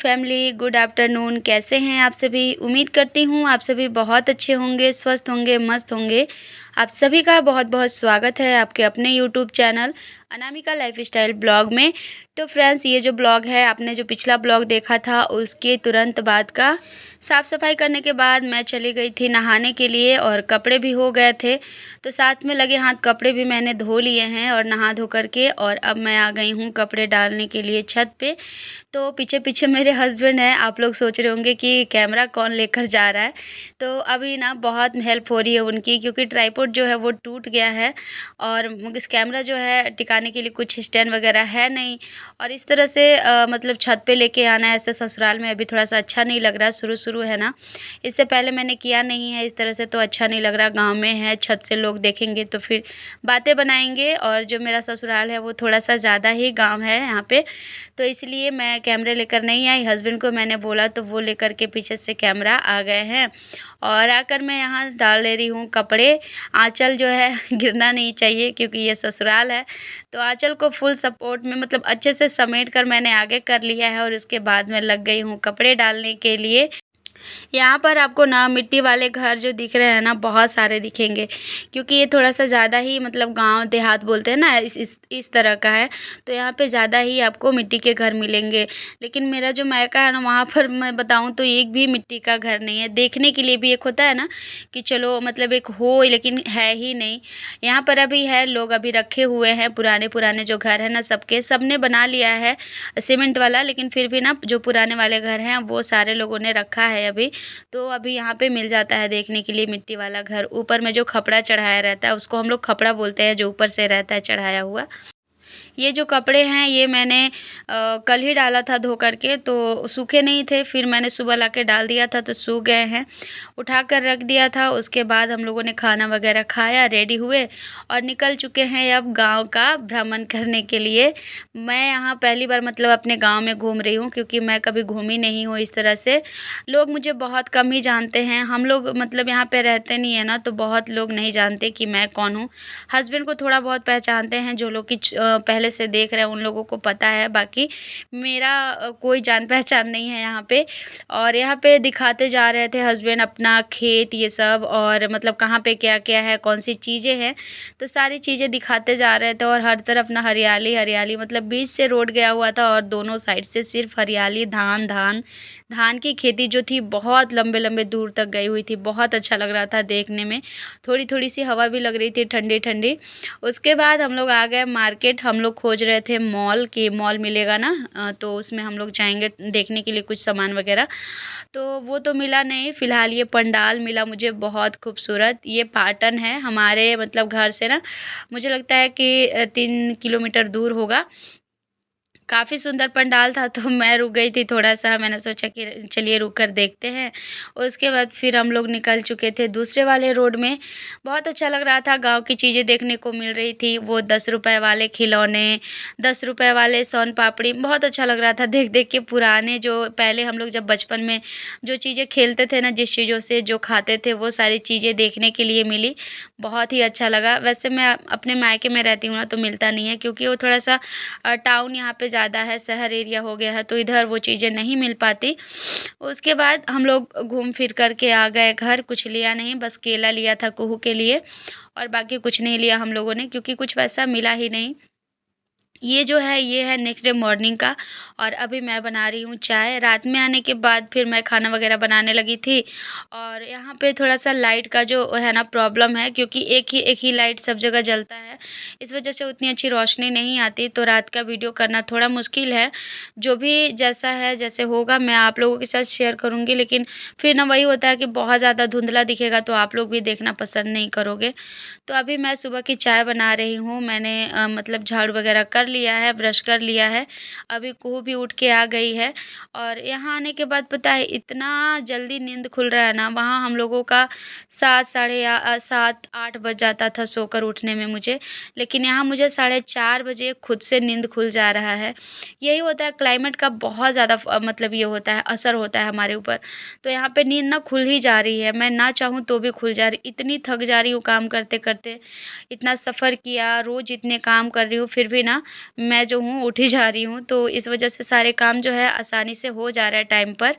Family, good afternoon. कैसे हैं आप सभी? उम्मीद करती हूँ आप सभी बहुत अच्छे होंगे, स्वस्थ होंगे, मस्त होंगे। आप सभी का बहुत-बहुत स्वागत है आपके अपने YouTube channel Anamika lifestyle blog में। तो फ्रेंड्स, ये जो ब्लॉग है, आपने जो पिछला ब्लॉग देखा था उसके तुरंत बाद का। साफ़-सफ़ाई करने के बाद मैं चली गई थी नहाने के लिए और कपड़े भी हो गए थे। तो साथ में लगे हाथ कपड़े भी मैंने धो लिए हैं और नहा धो कर के, और अब मैं आ गई हूँ कपड़े डालने के लिए छत पे। तो पीछे-पीछे मेरे हस्बैंड हैं। आप लोग सोच रहे होंगे कि कैमरा कौन लेकर जा रहा है। तो अभी ना बहुत हेल्प हो रही है उनकी, क्योंकि ट्राइपॉड जो है वो टूट गया है और इस कैमरा जो है टिकाने के लिए कुछ स्टैंड वगैरह है नहीं। और इस तरह से मतलब छत पे लेके आना ऐसे ससुराल में अभी थोड़ा-सा अच्छा नहीं लग रहा, शुरू-शुरू है ना। इससे पहले मैंने किया नहीं है इस तरह से, तो अच्छा नहीं लग रहा। गाँव में है, छत से लोग देखेंगे तो फिर बातें बनाएँगे, और जो मेरा ससुराल है वो थोड़ा-सा ज़्यादा ही गाँव है यहाँ पे। तो इसलिए मैं कैमरे लेकर नहीं आई। हस्बैंड को मैंने बोला तो वो लेकर के पीछे से कैमरा आ गए हैं, और आकर मैं यहाँ डाल ले रही हूँ कपड़े। आँचल जो है गिरना नहीं चाहिए, क्योंकि ये ससुराल है। तो आँचल को फुल सपोर्ट में मतलब अच्छे से समेट कर मैंने आगे कर लिया है, और उसके बाद मैं लग गई हूँ कपड़े डालने के लिए। यहाँ पर आपको ना मिट्टी वाले घर जो दिख रहे हैं ना, बहुत सारे दिखेंगे, क्योंकि ये थोड़ा-सा ज़्यादा ही मतलब गाँव देहात बोलते हैं ना, इस तरह का है। तो यहाँ पे ज़्यादा ही आपको मिट्टी के घर मिलेंगे। लेकिन मेरा जो मायका है ना, वहाँ पर मैं बताऊँ तो एक भी मिट्टी का घर नहीं है। देखने के लिए भी एक होता है ना कि चलो मतलब एक हो, लेकिन है ही नहीं। यहाँ पर अभी है, लोग अभी रखे हुए हैं पुराने-पुराने जो घर हैं ना सबके, सबने बना लिया है सीमेंट वाला, लेकिन फिर भी ना जो पुराने वाले घर हैं वो सारे लोगों ने रखा है अभी। तो अभी यहाँ पे मिल जाता है देखने के लिए मिट्टी वाला घर। ऊपर में जो खपड़ा चढ़ाया रहता है उसको हम लोग खपड़ा बोलते हैं, जो ऊपर से रहता है चढ़ाया हुआ। ये जो कपड़े हैं ये मैंने कल ही डाला था धो कर के, तो सूखे नहीं थे, फिर मैंने सुबह लाके डाल दिया था तो सूख गए हैं। उठा कर रख दिया था, उसके बाद हम लोगों ने खाना वगैरह खाया, रेडी हुए और निकल चुके हैं अब गाँव का भ्रमण करने के लिए। मैं यहाँ पहली बार मतलब अपने गाँव में घूम रही हूँ, क्योंकि मैं कभी घूमी नहीं हूँ इस तरह से। लोग मुझे बहुत कम ही जानते हैं। हम लोग मतलब यहाँ पे रहते नहीं है ना, तो बहुत लोग नहीं जानते कि मैं कौन हूँ। हस्बैंड को थोड़ा बहुत पहचानते हैं, जो लोग कि पहले से देख रहे हैं उन लोगों को पता है। बाकी मेरा कोई जान पहचान नहीं है यहाँ पे। और यहाँ पे दिखाते जा रहे थे हस्बैंड अपना खेत ये सब, और मतलब कहाँ पे क्या-क्या है, कौन-सी चीज़ें हैं, तो सारी चीज़ें दिखाते जा रहे थे। और हर तरफ ना हरियाली, हरियाली, मतलब बीच से रोड गया हुआ था और दोनों साइड से सिर्फ हरियाली, धान, धान। धान की खेती जो थी बहुत लंबे-लंबे दूर तक गई हुई थी। बहुत अच्छा लग रहा था देखने में। थोड़ी-थोड़ी सी हवा भी लग रही थी ठंडी-ठंडी। उसके बाद हम लोग आ गए मार्केट। हम लोग खोज रहे थे मॉल, कि मॉल मिलेगा ना, तो उसमें हम लोग जाएँगे देखने के लिए कुछ सामान वगैरह। तो वो तो मिला नहीं, फ़िलहाल ये पंडाल मिला मुझे बहुत खूबसूरत। ये पाटन है हमारे मतलब घर से ना, मुझे लगता है कि 3 किलोमीटर दूर होगा। काफ़ी सुंदर पंडाल था, तो मैं रुक गई थी थोड़ा-सा, मैंने सोचा कि चलिए रुक कर देखते हैं। उसके बाद फिर हम लोग निकल चुके थे दूसरे वाले रोड में। बहुत अच्छा लग रहा था, गाँव की चीज़ें देखने को मिल रही थी। वो ₹10 वाले खिलौने, ₹10 वाले सोन पापड़ी, बहुत अच्छा लग रहा था देख-देख के। पुराने जो पहले हम लोग जब बचपन में जो चीज़ें खेलते थे ना, जिस चीज़ों से जो खाते थे, वो सारी चीज़ें देखने के लिए मिली। बहुत ही अच्छा लगा। वैसे मैं अपने मायके में रहती हूँ ना, तो मिलता नहीं है, क्योंकि वो थोड़ा-सा टाउन यहाँ पे ज़्यादा है, शहर एरिया हो गया है, तो इधर वो चीज़ें नहीं मिल पाती। उसके बाद हम लोग घूम फिर कर के आ गए घर। कुछ लिया नहीं, बस केला लिया था कुहू के लिए, और बाकी कुछ नहीं लिया हम लोगों ने, क्योंकि कुछ वैसा मिला ही नहीं। ये जो है ये है नेक्स्ट डे मॉर्निंग का, और अभी मैं बना रही हूँ चाय। रात में आने के बाद फिर मैं खाना वगैरह बनाने लगी थी, और यहाँ पे थोड़ा-सा लाइट का जो है ना प्रॉब्लम है, क्योंकि एक ही लाइट सब जगह जलता है। इस वजह से उतनी अच्छी रोशनी नहीं आती, तो रात का वीडियो करना थोड़ा मुश्किल है। जो भी जैसा है, जैसे होगा मैं आप लोगों के साथ शेयर करूँगी, लेकिन फिर ना वही होता है कि बहुत ज़्यादा धुंधला दिखेगा तो आप लोग भी देखना पसंद नहीं करोगे। तो अभी मैं सुबह की चाय बना रही हूँ। मैंने मतलब झाड़ू वगैरह कर लिया है, ब्रश कर लिया है। अभी कुहू भी उठ के आ गई है, और यहाँ आने के बाद पता है इतना जल्दी नींद खुल रहा है ना, वहाँ हम लोगों का 7 8 बज जाता था सोकर उठने में मुझे। लेकिन यहाँ मुझे 4:30 बजे खुद से नींद खुल जा रहा है। यही होता है, क्लाइमेट का बहुत ज़्यादा मतलब ये होता है, असर होता है हमारे ऊपर। तो यहाँ पे नींद ना खुल ही जा रही है, मैं ना चाहूँ तो भी खुल जा रही। इतनी थक जा रही हूँ काम करते-करते। इतना सफ़र किया, रोज़ इतने काम कर रही हूँ, फिर भी ना मैं जो हूँ उठ ही जा रही हूँ, तो इस वजह से सारे काम जो है आसानी से हो जा रहा है टाइम पर।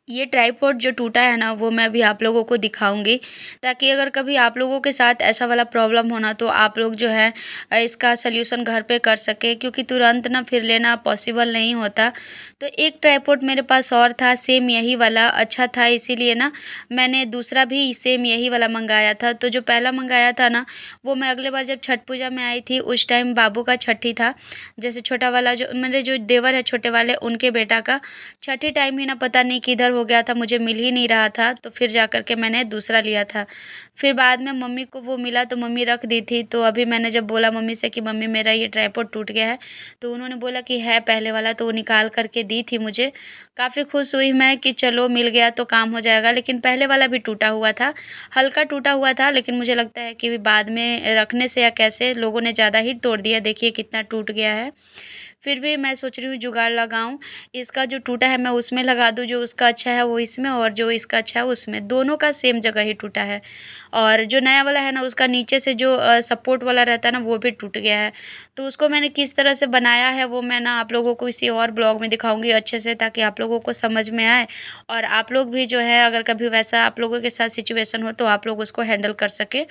ये ट्राइपॉड जो टूटा है ना, वो मैं अभी आप लोगों को दिखाऊँगी, ताकि अगर कभी आप लोगों के साथ ऐसा वाला प्रॉब्लम हो ना, तो आप लोग जो है इसका सॉल्यूशन घर पे कर सकें, क्योंकि तुरंत ना फिर लेना पॉसिबल नहीं होता। तो एक ट्राइपॉड मेरे पास और था, सेम यही वाला अच्छा था, इसीलिए ना मैंने दूसरा भी सेम यही वाला मँगाया था। तो जो पहला मँगाया था ना, वो मैं अगले बार जब छठ पूजा में आई थी, उस टाइम बाबू का छठी था। जैसे छोटा वाला जो मेरे जो देवर है छोटे वाले, उनके बेटा का छठी टाइम ही ना पता नहीं किधर हो गया था, मुझे मिल ही नहीं रहा था, तो फिर जा कर के मैंने दूसरा लिया था। फिर बाद में मम्मी को वो मिला तो मम्मी रख दी थी, तो अभी मैंने जब बोला मम्मी से कि मम्मी मेरा ये ट्राइपॉड टूट गया है, तो उन्होंने बोला कि है पहले वाला, तो वो निकाल कर के दी थी मुझे। काफ़ी खुश हुई मैं कि चलो मिल गया तो काम हो जाएगा, लेकिन पहले वाला भी टूटा हुआ था, हल्का टूटा हुआ था, लेकिन मुझे लगता है कि बाद में रखने से या कैसे लोगों ने ज़्यादा ही तोड़ दिया, देखिए कितना टूट गया है। फिर भी मैं सोच रही हूँ जुगाड़ लगाऊँ, इसका जो टूटा है मैं उसमें लगा दूँ, जो उसका अच्छा है वो इसमें, और जो इसका अच्छा है उसमें, दोनों का सेम जगह ही टूटा है। और जो नया वाला है ना, उसका नीचे से जो सपोर्ट वाला रहता है ना, वो भी टूट गया है। तो उसको मैंने किस तरह से बनाया है, वो मैं ना आप लोगों को किसी और ब्लॉग में दिखाऊँगी अच्छे से, ताकि आप लोगों को समझ में आए, और आप लोग भी जो है अगर कभी वैसा आप लोगों के साथ सिचुएशन हो, तो आप लोग उसको हैंडल कर सकें।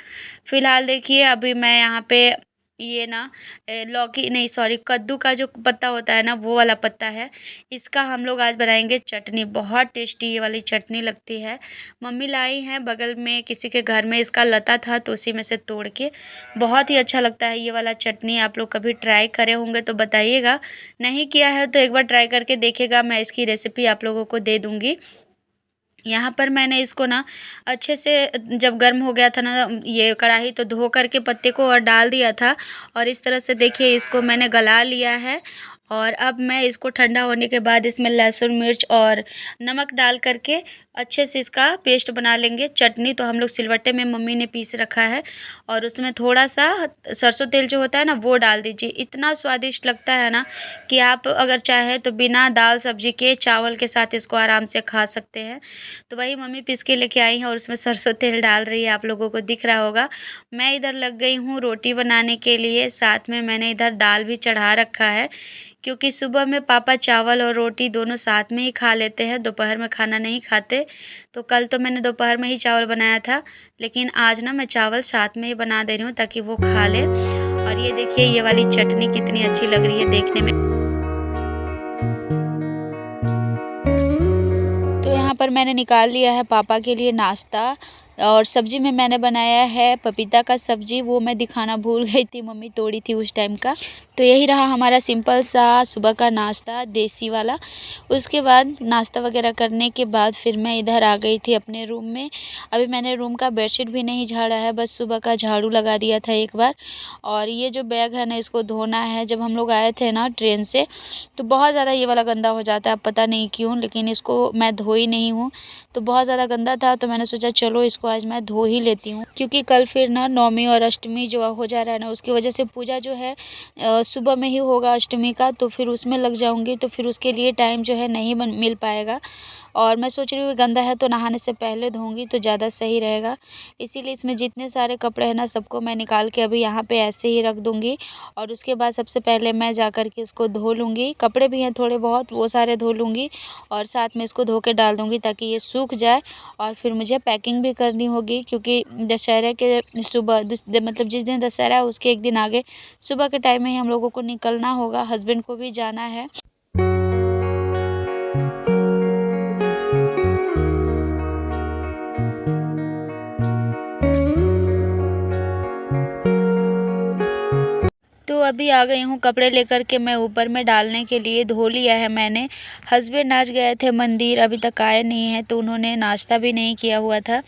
फ़िलहाल देखिए अभी मैं यहाँ पे ये ना लौकी नहीं, सॉरी, कद्दू का जो पत्ता होता है ना, वो वाला पत्ता है। इसका हम लोग आज बनाएँगे चटनी, बहुत टेस्टी ये वाली चटनी लगती है। मम्मी लाई हैं बगल में किसी के घर में, इसका लता था तो उसी में से तोड़ के। बहुत ही अच्छा लगता है ये वाला चटनी, आप लोग कभी ट्राई करे होंगे तो बताइएगा। नहीं किया है तो एक बार ट्राई करके देखिएगा, मैं इसकी रेसिपी आप लोगों को दे दूँगी। यहाँ पर मैंने इसको ना अच्छे से जब गर्म हो गया था ना ये कढ़ाई, तो धो कर के पत्ते को और डाल दिया था, और इस तरह से देखिए इसको मैंने गला लिया है। और अब मैं इसको ठंडा होने के बाद इसमें लहसुन मिर्च और नमक डाल कर के अच्छे से इसका पेस्ट बना लेंगे। चटनी तो हम लोग सिलवट्टे में मम्मी ने पीस रखा है, और उसमें थोड़ा सा सरसों तेल जो होता है ना, वो डाल दीजिए। इतना स्वादिष्ट लगता है ना कि आप अगर चाहें तो बिना दाल सब्जी के चावल के साथ इसको आराम से खा सकते हैं। तो वही मम्मी पीस के लेके आई हैं, और उसमें सरसों तेल डाल रही है, आप लोगों को दिख रहा होगा। मैं इधर लग गई हूँ रोटी बनाने के लिए, साथ में मैंने इधर दाल भी चढ़ा रखा है, क्योंकि सुबह में पापा चावल और रोटी दोनों साथ में ही खा लेते हैं, दोपहर में खाना नहीं खाते। तो कल तो मैंने दोपहर में ही चावल बनाया था, लेकिन आज ना मैं चावल साथ में ही बना दे रही हूँ ताकि वो खा लें। और ये देखिए ये वाली चटनी कितनी अच्छी लग रही है देखने में। तो यहाँ पर मैंने निकाल लिया है पापा के लिए नाश्ता, और सब्ज़ी में मैंने बनाया है पपीता का सब्ज़ी, वो मैं दिखाना भूल गई थी, मम्मी तोड़ी थी उस टाइम का। तो यही रहा हमारा सिंपल सा सुबह का नाश्ता देसी वाला। उसके बाद नाश्ता वगैरह करने के बाद फिर मैं इधर आ गई थी अपने रूम में। अभी मैंने रूम का बेडशीट भी नहीं झाड़ा है, बस सुबह का झाड़ू लगा दिया था एक बार। और ये जो बैग है ना, इसको धोना है। जब हम लोग आए थे ना ट्रेन से, तो बहुत ज़्यादा ये वाला गंदा हो जाता है, अब पता नहीं क्यों, लेकिन इसको मैं धोई नहीं हूँ, तो बहुत ज़्यादा गंदा था, तो मैंने सोचा चलो इसको आज मैं धो ही लेती हूँ, क्योंकि कल फिर ना नवमी और अष्टमी जो हो जा रहा है ना, उसकी वजह से पूजा जो है सुबह में ही होगा अष्टमी का, तो फिर उसमें लग जाऊँगी, तो फिर उसके लिए टाइम जो है नहीं मिल पाएगा। और मैं सोच रही हूँ गंदा है तो नहाने से पहले धोऊँगी तो ज़्यादा सही रहेगा। इसीलिए इसमें जितने सारे कपड़े हैं ना, सबको मैं निकाल के अभी यहाँ पे ऐसे ही रख दूँगी, और उसके बाद सबसे पहले मैं जा कर के इसको धो लूँगी। कपड़े भी हैं थोड़े बहुत, वो सारे धो लूँगी, और साथ में इसको धो के डाल दूँगी ताकि ये सूख जाए। और फिर मुझे पैकिंग भी करनी होगी, क्योंकि दशहरे के सुबह मतलब जिस दिन दशहरा है उसके एक दिन आगे सुबह के टाइम में ही हम लोगों को निकलना होगा, हस्बैंड को भी जाना है। तो अभी आ गई हूँ कपड़े लेकर के, मैं ऊपर में डालने के लिए धो लिया है मैंने। हस्बैंड आज गए थे मंदिर, अभी तक आए नहीं हैं, तो उन्होंने नाश्ता भी नहीं किया हुआ था।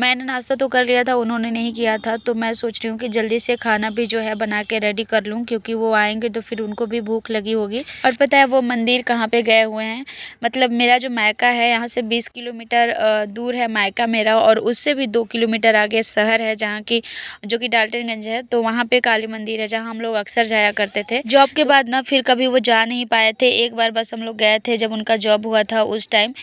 मैंने नाश्ता तो कर लिया था, उन्होंने नहीं किया था, तो मैं सोच रही हूँ कि जल्दी से खाना भी जो है बना के रेडी कर लूँ, क्योंकि वो आएंगे तो फिर उनको भी भूख लगी होगी। और पता है वो मंदिर कहाँ पे गए हुए हैं, मतलब मेरा जो मायका है यहाँ से 20 किलोमीटर दूर है मायका मेरा, और उससे भी 2 किलोमीटर आगे शहर है जहाँ की, जो कि डाल्टनगंज है। तो वहाँ पे काली मंदिर है जहाँ हम लोग अक्सर जाया करते थे। जॉब के बाद ना फिर कभी वो जा नहीं पाए थे, एक बार बस हम लोग गए थे जब उनका जॉब हुआ था उस टाइम।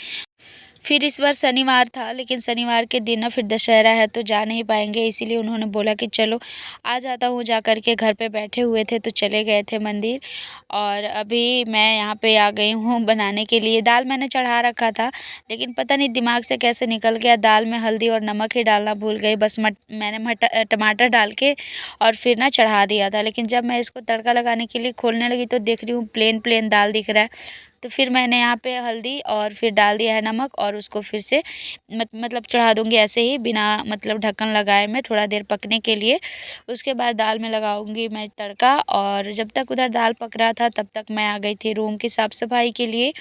फिर इस बार शनिवार था, लेकिन शनिवार के दिन ना फिर दशहरा है तो जा नहीं पाएँगे, इसीलिए उन्होंने बोला कि चलो आ जाता हूँ, जा कर के घर पे बैठे हुए थे तो चले गए थे मंदिर। और अभी मैं यहाँ पे आ गई हूँ बनाने के लिए। दाल मैंने चढ़ा रखा था, लेकिन पता नहीं दिमाग से कैसे निकल गया, दाल में हल्दी और नमक ही डालना भूल गई। बस मैंने टमाटर डाल के और फिर ना चढ़ा दिया था। लेकिन जब मैं इसको तड़का लगाने के लिए खोलने लगी तो देख रही हूँ प्लेन दाल दिख रहा है। तो फिर मैंने यहाँ पे हल्दी और फिर डाल दिया है नमक, और उसको फिर से मतलब चढ़ा दूँगी ऐसे ही बिना मतलब ढक्कन लगाए मैं थोड़ा देर पकने के लिए। उसके बाद दाल में लगाऊँगी मैं तड़का, और जब तक उधर दाल पक रहा था तब तक मैं आ गई थी रूम की साफ़-सफ़ाई के लिए।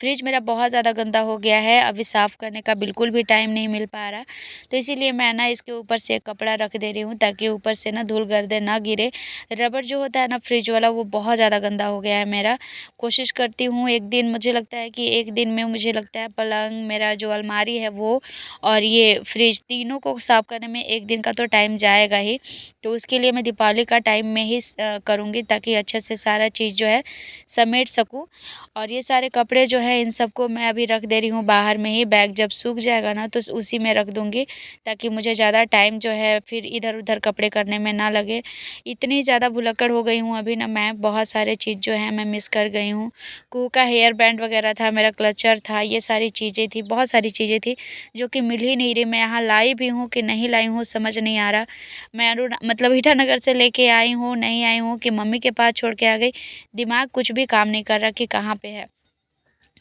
फ्रिज मेरा बहुत ज़्यादा गंदा हो गया है, अभी साफ़ करने का बिल्कुल भी टाइम नहीं मिल पा रहा। तो इसीलिए मैं ना इसके ऊपर से एक कपड़ा रख दे रही हूँ ताकि ऊपर से ना धूल-गर्दे ना गिरे। रबर जो होता है ना फ्रिज वाला, वो बहुत ज़्यादा गंदा हो गया है मेरा। कोशिश करती हूँ एक दिन, मुझे लगता है कि एक दिन में मुझे लगता है पलंग, मेरा जो अलमारी है वो और ये फ्रिज तीनों को साफ़ करने में 1 दिन का तो टाइम जाएगा ही। तो उसके लिए मैं दीपावली का टाइम में ही करूँगी ताकि अच्छे से सारा चीज़ जो है समेट सकूँ। और ये सारे कपड़े जो हैं इन सबको मैं अभी रख दे रही हूँ बाहर में ही। बैग जब सूख जाएगा ना तो उसी में रख दूँगी ताकि मुझे ज़्यादा टाइम जो है फिर इधर-उधर कपड़े करने में ना लगे। इतनी ज़्यादा भुलक्कड़ हो गई हूँ अभी ना मैं, बहुत सारे चीज़ जो हैं मैं मिस कर गई हूँ। कुहू का हेयर बैंड वगैरह था, मेरा क्लचर था, ये सारी चीज़ें थी, बहुत सारी चीज़ें थी जो कि मिल ही नहीं रही। मैं यहाँ लाई भी हूँ कि नहीं लाई हूँ समझ नहीं आ रहा। मैं मतलब ईटानगर से लेके आई हूँ, नहीं आई हूँ कि मम्मी के पास छोड़ के आ गई। दिमाग कुछ भी काम नहीं कर रहा कि कहाँ पे है।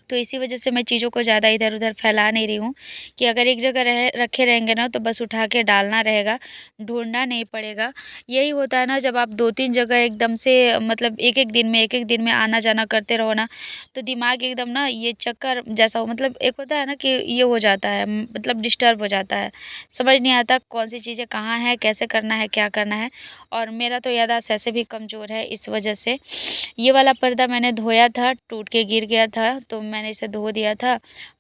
तो इसी वजह से मैं चीज़ों को ज़्यादा इधर-उधर फैला नहीं रही हूँ कि अगर एक जगह रखे रहेंगे ना तो बस उठा के डालना रहेगा, ढूँढना नहीं पड़ेगा। यही होता है ना जब आप 2-3 जगह एकदम से मतलब एक-एक दिन में आना-जाना करते रहो ना, तो दिमाग एकदम ना ये चक्कर जैसा हो, मतलब एक होता है ना कि ये हो जाता है, मतलब डिस्टर्ब हो जाता है। समझ नहीं आता कौन-सी चीज़ें कहाँ हैं, कैसे करना है, क्या करना है। और मेरा तो याददाश्त ऐसे भी कमज़ोर है इस वजह से। ये वाला पर्दा मैंने धोया था, टूट के गिर गया था, तो मैंने इसे धो दिया था।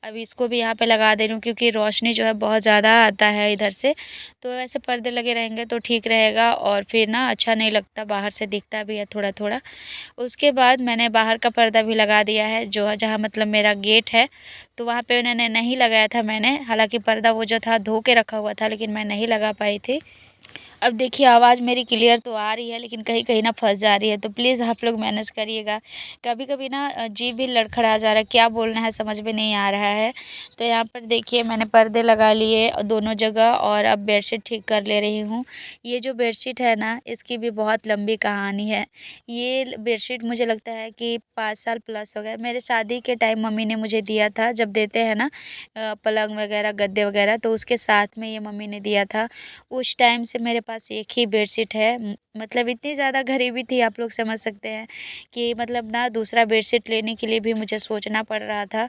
अभी इसको भी यहाँ पे लगा दे रही हूँ क्योंकि रोशनी जो है बहुत ज़्यादा आता है इधर से, तो ऐसे पर्दे लगे रहेंगे तो ठीक रहेगा और फिर ना अच्छा नहीं लगता, बाहर से दिखता भी है थोड़ा-थोड़ा। उसके बाद मैंने बाहर का पर्दा भी लगा दिया है, जो जहाँ मतलब मेरा गेट है, तो वहाँ पे मैंने नहीं लगाया था मैंने, हालाँकि पर्दा वो जो था धो के रखा हुआ था लेकिन मैं नहीं लगा पाई थी। अब देखिए आवाज़ मेरी क्लियर तो आ रही है लेकिन कहीं-कहीं ना फँस जा रही है, तो प्लीज़ आप लोग मैनेज करिएगा। कभी-कभी ना जीभ भी लड़खड़ा जा रहा है, क्या बोलना है समझ में नहीं आ रहा है। तो यहाँ पर देखिए मैंने पर्दे लगा लिए दोनों जगह और अब बेडशीट ठीक कर ले रही हूँ। ये जो बेडशीट है ना इसकी भी बहुत लंबी कहानी है। ये बेडशीट मुझे लगता है कि 5 साल प्लस हो गए। मेरे शादी के टाइम मम्मी ने मुझे दिया था, जब देते हैं ना पलंग वगैरह, गद्दे वगैरह, तो उसके साथ में ये मम्मी ने दिया था। उस टाइम से मेरे पास एक ही बेडशीट है। मतलब इतनी ज़्यादा गरीबी थी, आप लोग समझ सकते हैं कि मतलब ना दूसरा बेडशीट लेने के लिए भी मुझे सोचना पड़ रहा था।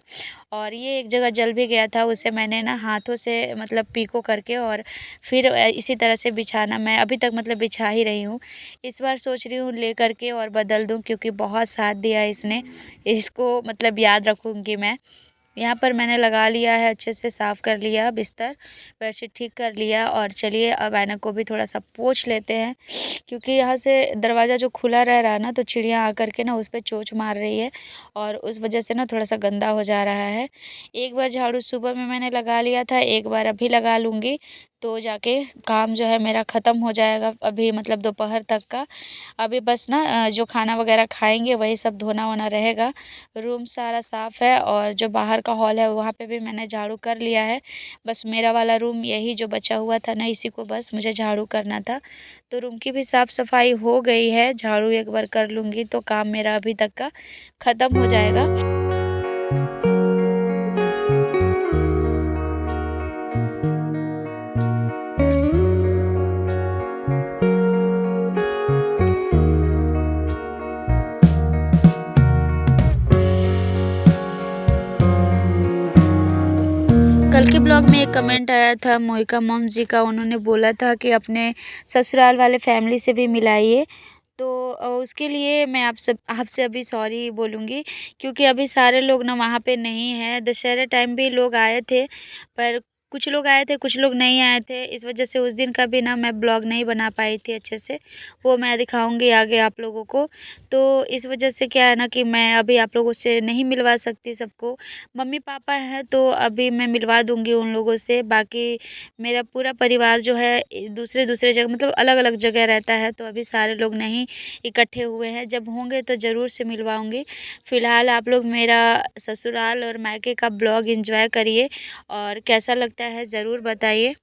और ये एक जगह जल भी गया था, उसे मैंने ना हाथों से मतलब पीको करके और फिर इसी तरह से बिछाना मैं अभी तक मतलब बिछा ही रही हूँ। इस बार सोच रही हूँ ले कर के और बदल दूँ क्योंकि बहुत साथ दिया इसने, इसको मतलब याद रखूँगी मैं। यहाँ पर मैंने लगा लिया है, अच्छे से साफ़ कर लिया बिस्तर, बेडशीट ठीक कर लिया और चलिए अब ऐनक को भी थोड़ा-सा पोंछ लेते हैं क्योंकि यहाँ से दरवाज़ा जो खुला रह रहा है ना तो चिड़िया आकर के ना उस पे चोंच मार रही है और उस वजह से ना थोड़ा-सा गंदा हो जा रहा है। एक बार झाड़ू सुबह में मैंने लगा लिया था, एक बार अभी लगा लूँगी, तो जाके काम जो है मेरा ख़त्म हो जाएगा अभी मतलब दोपहर तक का। अभी बस ना जो खाना वगैरह खाएँगे वही सब धोना-वोना रहेगा। रूम सारा साफ़ है और जो बाहर का हॉल है वहाँ पे भी मैंने झाड़ू कर लिया है। बस मेरा वाला रूम यही जो बचा हुआ था ना इसी को बस मुझे झाड़ू करना था। तो रूम की भी साफ़-सफ़ाई हो गई है, झाड़ू एक बार कर लूँगी तो काम मेरा अभी तक का ख़त्म हो जाएगा। कल के ब्लॉग में एक कमेंट आया था मोहिका मॉम जी का, उन्होंने बोला था कि अपने ससुराल वाले फैमिली से भी मिलाइए। तो उसके लिए मैं आपसे अभी सॉरी बोलूँगी क्योंकि अभी सारे लोग ना वहाँ पे नहीं हैं। दशहरे टाइम भी लोग आए थे पर कुछ लोग आए थे, कुछ लोग नहीं आए थे, इस वजह से उस दिन का भी ना मैं ब्लॉग नहीं बना पाई थी अच्छे से। वो मैं दिखाऊंगी आगे आप लोगों को। तो इस वजह से क्या है ना कि मैं अभी आप लोगों से नहीं मिलवा सकती सबको। मम्मी पापा हैं तो अभी मैं मिलवा दूंगी उन लोगों से। बाकी मेरा पूरा परिवार जो है दूसरे दूसरे जगह मतलब अलग अलग जगह रहता है, तो अभी सारे लोग नहीं इकट्ठे हुए हैं। जब होंगे तो ज़रूर से मिलवाऊंगी। फ़िलहाल आप लोग मेरा ससुराल और मायके का ब्लॉग एंजॉय करिए और कैसा लगता है ज़रूर बताइए।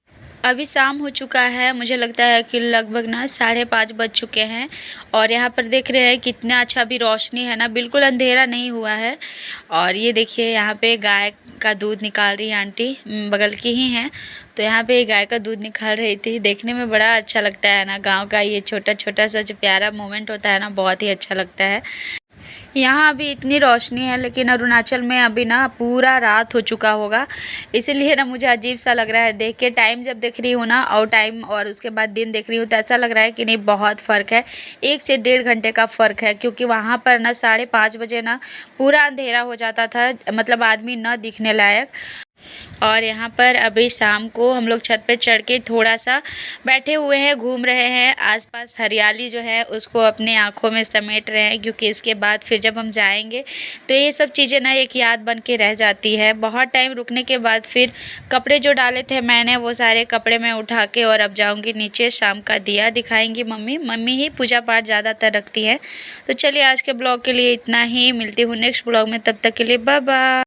अभी शाम हो चुका है, मुझे लगता है कि लगभग ना 5:30 बज चुके हैं। और यहाँ पर देख रहे हैं कितना अच्छा भी रोशनी है ना, बिल्कुल अंधेरा नहीं हुआ है। और ये देखिए यहाँ पे गाय का दूध निकाल रही है आंटी, बगल की ही हैं। तो यहाँ पे गाय का दूध निकाल रही थी, देखने में बड़ा अच्छा लगता है ना। गांव का ये छोटा छोटा सा जो प्यारा मोमेंट होता है ना, बहुत ही अच्छा लगता है। यहाँ अभी इतनी रोशनी है, लेकिन अरुणाचल में अभी ना पूरा रात हो चुका होगा, इसीलिए ना मुझे अजीब सा लग रहा है देख के। टाइम जब देख रही हूँ ना और टाइम और उसके बाद दिन देख रही हूँ तो ऐसा लग रहा है कि नहीं बहुत फ़र्क है, 1 से 1.5 घंटे का फ़र्क है। क्योंकि वहाँ पर ना 5:30 बजे ना पूरा अंधेरा हो जाता था, मतलब आदमी न दिखने लायक। और यहाँ पर अभी शाम को हम लोग छत पे चढ़ के थोड़ा सा बैठे हुए हैं, घूम रहे हैं। आसपास हरियाली जो है उसको अपने आँखों में समेट रहे हैं, क्योंकि इसके बाद फिर जब हम जाएंगे तो ये सब चीज़ें ना एक याद बन के रह जाती है। बहुत टाइम रुकने के बाद फिर कपड़े जो डाले थे मैंने, वो सारे कपड़े मैं उठा के और अब जाऊँगी नीचे। शाम का दिया दिखाएंगी मम्मी। मम्मी ही पूजा पाठ ज़्यादातर रखती हैं। तो चलिए आज के ब्लॉग के लिए इतना ही, मिलती हूँ नेक्स्ट ब्लॉग में, तब तक के लिए बाय बाय।